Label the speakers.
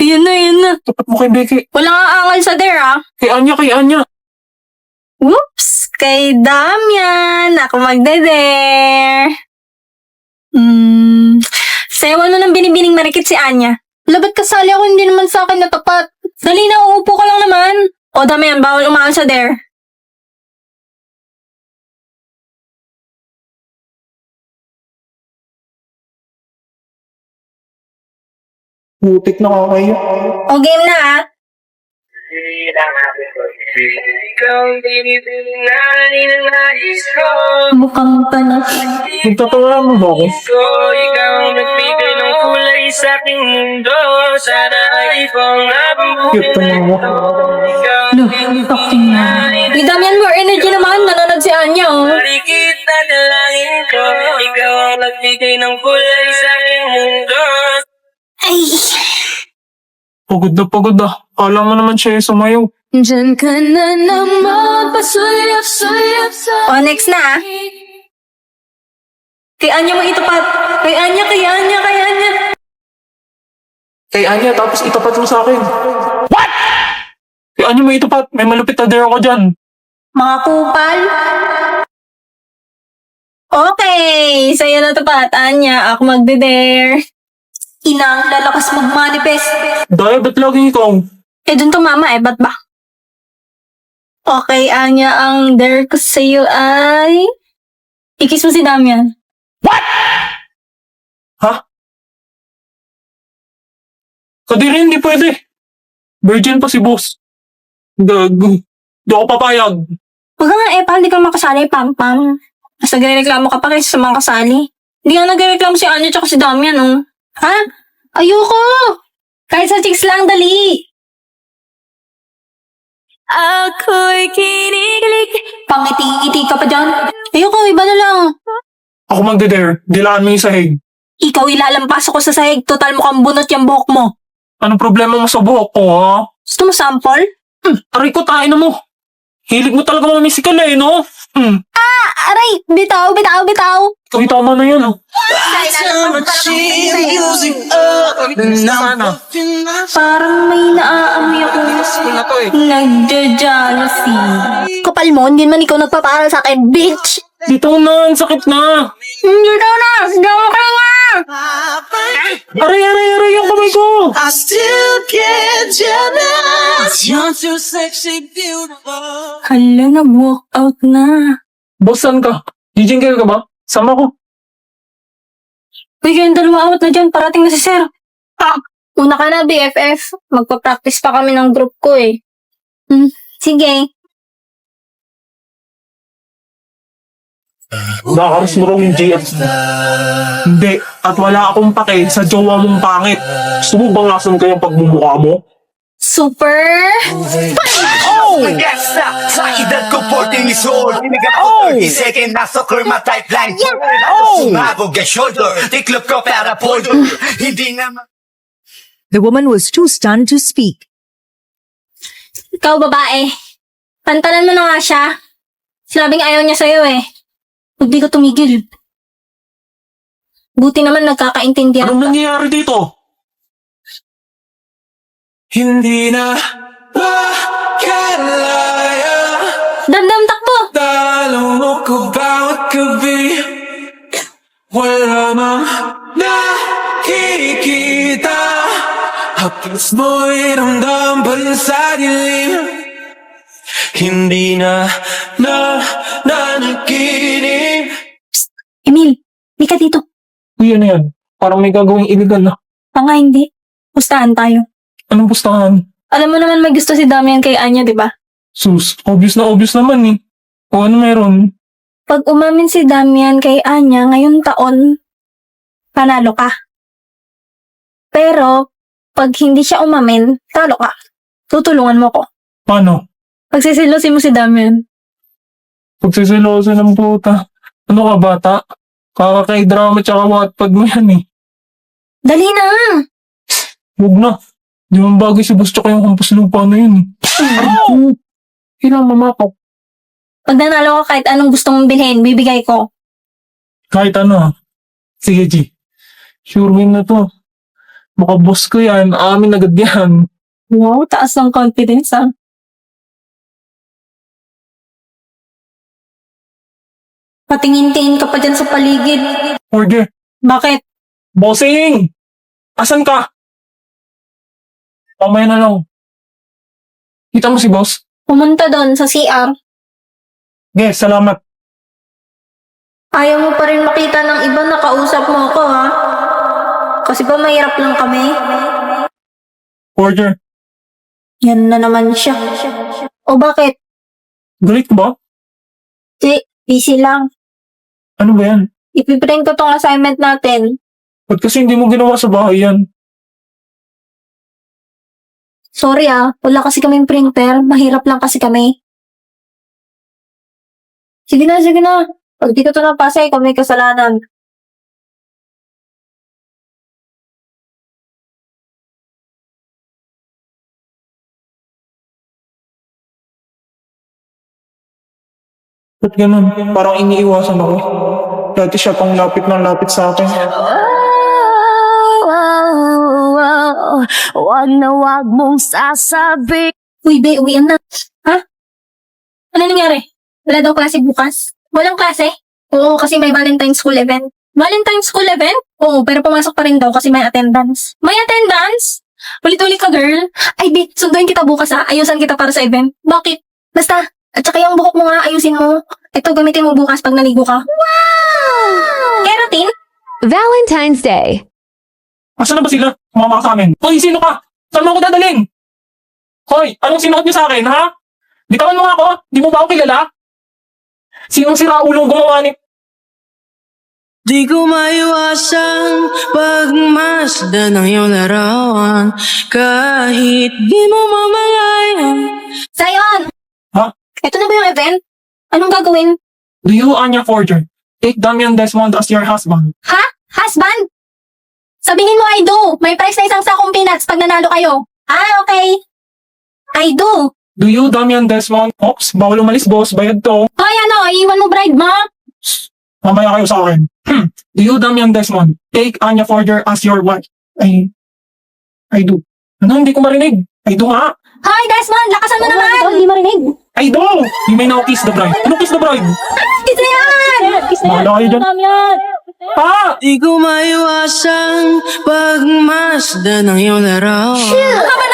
Speaker 1: Ayan na, ayan na.
Speaker 2: Tapat mo kay Becky.
Speaker 1: Wala nga angal sa there, ah.
Speaker 2: Kay Anya.
Speaker 1: Whoops! Kay Damian! Ako magde-dare! Sayawan mo ng binibining marikit si Anya. Labat kasali ako, hindi naman sa akin natapat. Dali na, uupo ka lang naman. O Damian, bawal umangal sa dare.
Speaker 2: Putik na kakaya.
Speaker 1: O game na, ah. Mukhang panas.
Speaker 2: Nagtatawa mo ba ako?
Speaker 3: Ikaw ang nagbigay ng kulay sa aking mundo. Sana ay
Speaker 2: Cute naman mo.
Speaker 1: Look, talking na. Hey Damian, more energy naman. Nanonood si Anya, oh.
Speaker 3: Marikit na dalangin ko. Ikaw ang nagbigay ng kulay sa aking mundo.
Speaker 1: Ay,
Speaker 2: Pagod na. Kala mo naman siya yung sumayaw.
Speaker 1: dyan ka na naman. Pasulyap-sulyap sa... O, next na, ah. Kay Anya mo itapat. Kay Anya.
Speaker 2: Kay Anya, tapos itapat mo sa akin. What? Kay Anya mo itapat. May malupit na dare ako dyan.
Speaker 1: Mga kupal. Okay, sa'yo na tapat, Anya. Ako magde-dare. Inang lalakas mag-manifest.
Speaker 2: Daya, ba't laging ikaw?
Speaker 1: Eh, dun tumama eh. Ba't ba? Okay, Anya, ang dare ko sa'yo ay... Ikis mo si Damian.
Speaker 2: Ha? Kadiri, hindi pwede. Virgin pa si boss. Gago. Di ako papayag.
Speaker 1: Huwag ka nga eh, paano di ka makasali, pam-pam? Mas nagre-reklamo ka pa kaysa sa mga kasali. Hindi nga nagre-reklamo si Anya tsaka si Damian, oh. Ha? Ayoko! Kahit sa chicks lang, dali! Ako'y kinikilig. Pangiti-ngiti ka pa dyan. Ayoko, iba na lang.
Speaker 2: Ako magde-dare. Dilaan mo yung sahig.
Speaker 1: Ikaw ilalampas ako sa sahig. Total mukhang bunot yung buhok mo.
Speaker 2: Anong problema mo sa buhok ko, ha?
Speaker 1: Gusto mo sample?
Speaker 2: Aray ko, tayo na mo. Hilig mo talaga mamisikal eh, no?
Speaker 1: Aray! Bitaw!
Speaker 2: Ikaw yung tama na yun.
Speaker 1: Parang may naaamoy ako.
Speaker 2: Na to eh.
Speaker 1: Nagja-jealousy. Kapal mo, hindi man ikaw nagpaparal sa akin, bitch!
Speaker 2: Dito na, ang sakit na.
Speaker 1: Hindi daw na! Sigaw ka nga!
Speaker 2: Aray, yung kamay ko.
Speaker 3: I still get jealous. You're too sexy, beautiful.
Speaker 1: Hala, nag-walk out na.
Speaker 2: Boss, saan ka? Gijingle ka ba? Sama ko.
Speaker 1: Uy, kayong dalawa awat na dyan. Parating na si Sir. Una ka na, BFF. Magpa-practice pa kami ng group ko eh. Sige.
Speaker 2: Nakaras mo raw yung JF. Hindi. At wala akong pake sa jowa mong pangit. Gusto mo bang asan kayong pagmumukha mo?
Speaker 1: Super!
Speaker 4: Sa edad ko 14 years old Hinigat ko 30 second Nasa kurma type line Sumabog ang shoulder Tiklop ko para poldo Hindi naman
Speaker 5: The woman was too stunned to speak.
Speaker 1: Ikaw, babae. Pantalan mo na nga siya. Sinabing ayaw niya sa'yo eh. Huwag di ka tumigil. Buti naman nagkakaintindihan.
Speaker 2: Anong nangyayari dito? Hindi na makalaya.
Speaker 1: Damdam takbo!
Speaker 2: Dalaw mo ko bawat gabi. Wala mang nakikita. Haplos mo'y ramdam pa rin sa dilim. Hindi na nanaginip.
Speaker 1: Emil, di ka dito.
Speaker 2: Uy, ano yan? Parang may gagawing illegal na.
Speaker 1: Nga hindi. Pustahan tayo.
Speaker 2: Anong pustahan?
Speaker 1: Alam mo naman may gusto si Damian kay Anya, di ba?
Speaker 2: Sus, obvious naman eh. O ano meron?
Speaker 1: Pag umamin si Damian kay Anya ngayong taon, panalo ka. Pero, pag hindi siya umamin, talo ka. Tutulungan mo ko.
Speaker 2: Paano?
Speaker 1: Pagsisilosin mo si Damian.
Speaker 2: Pagsisiloso ng puta. Ano ka bata? Kakakay-drama tsaka Wattpad mo yan eh.
Speaker 1: Dali na!
Speaker 2: Huwag na. Di man bagay si Boss tsaka yung kampas lupa na yun eh. Kailangan mamakap.
Speaker 1: Pag nanalo ka kahit anong gusto mong bilhin, bibigay ko.
Speaker 2: Kahit ano ha. Sige G. Sure win na to. Baka boss ko yan. Amin agad yan.
Speaker 1: Wow, taas ng confidence ah. Patingin-tingin ka pa dyan sa paligid.
Speaker 2: Order.
Speaker 1: Bakit?
Speaker 2: Bossing! Asan ka? Mamaya na lang. Kita mo si boss?
Speaker 1: Pumunta doon sa CR.
Speaker 2: Yes, salamat.
Speaker 1: Ayaw mo pa rin makita ng iba na kausap mo ako ha? Kasi ba mahirap lang kami?
Speaker 2: Order.
Speaker 1: Yan na naman siya. O bakit?
Speaker 2: Galit ka ba?
Speaker 1: Di, busy lang.
Speaker 2: Ano ba yan?
Speaker 1: Ipiprint ko tong assignment natin.
Speaker 2: Ba't kasi hindi mo ginawa sa bahay yan?
Speaker 1: Sorry ah, wala kasi kaming printer. Mahirap lang kasi kami. Sige na, sige na. Pag di ko to napasa, ikaw may kasalanan.
Speaker 2: Ba't ganun? Parang iniiwasan ako. Dati siya pang lapit ng lapit sa akin.
Speaker 6: Wag na wag mong sasabi.
Speaker 1: Uy, be, uwian na. Ha? Ano nangyari? Wala daw klase bukas? Walang klase? Oo, kasi may Valentine's School event. Valentine's School event? Oo, pero pumasok pa rin daw kasi may attendance. May attendance? Ulit-ulit ka, girl. Ay, be, sunduin kita bukas ha. Ayusan kita para sa event. Bakit? Basta. At saka yung buhok mo nga, ayusin mo. Ito, gamitin mo bukas pag naligo ka. Wow! Keratin?
Speaker 6: Valentine's Day.
Speaker 2: Asan na ba sila? Sumama ka sa amin. Hoy, sino ka? Saan mo ako dadalhin? Hoy, anong sinuot niyo sa akin, ha? Bitawan mo nga ako. Di mo ba ako kilala? Sinong siraulong gumawa ni...
Speaker 3: Di ko maiwasang pagmasdan ng iyong larawan kahit di mo mamalayan.
Speaker 1: Sayon!
Speaker 2: Ha?
Speaker 1: Ito na ba yung event? Anong gagawin?
Speaker 2: Do you, Anya Forger, take Damian Desmond as your husband?
Speaker 1: Ha? Husband? Sabihin mo I do. May price na isang sakong peanuts pag nanalo kayo. Ah, okay. I do.
Speaker 2: Do you, Damian Desmond? Oops, bawal umalis, boss. Bayad to.
Speaker 1: Hoy, ano? Iiwan mo bride mo?
Speaker 2: Mamaya kayo sa akin. Do you, Damian Desmond, take Anya Forger as your wife? I do. Ano, hindi ko marinig. I do nga.
Speaker 1: Hoy, Desmond! Lakasan mo naman! Hindi marinig.
Speaker 2: I do! You may now kiss the bride. Ano kiss the bride?
Speaker 1: Kiss na yan! Kiss na yan!
Speaker 2: Bahala kayo dyan.
Speaker 1: Yan!
Speaker 2: Pa!
Speaker 3: Di ko maiwasang pagmasdan ng iyong larawan.
Speaker 1: Ano ka ba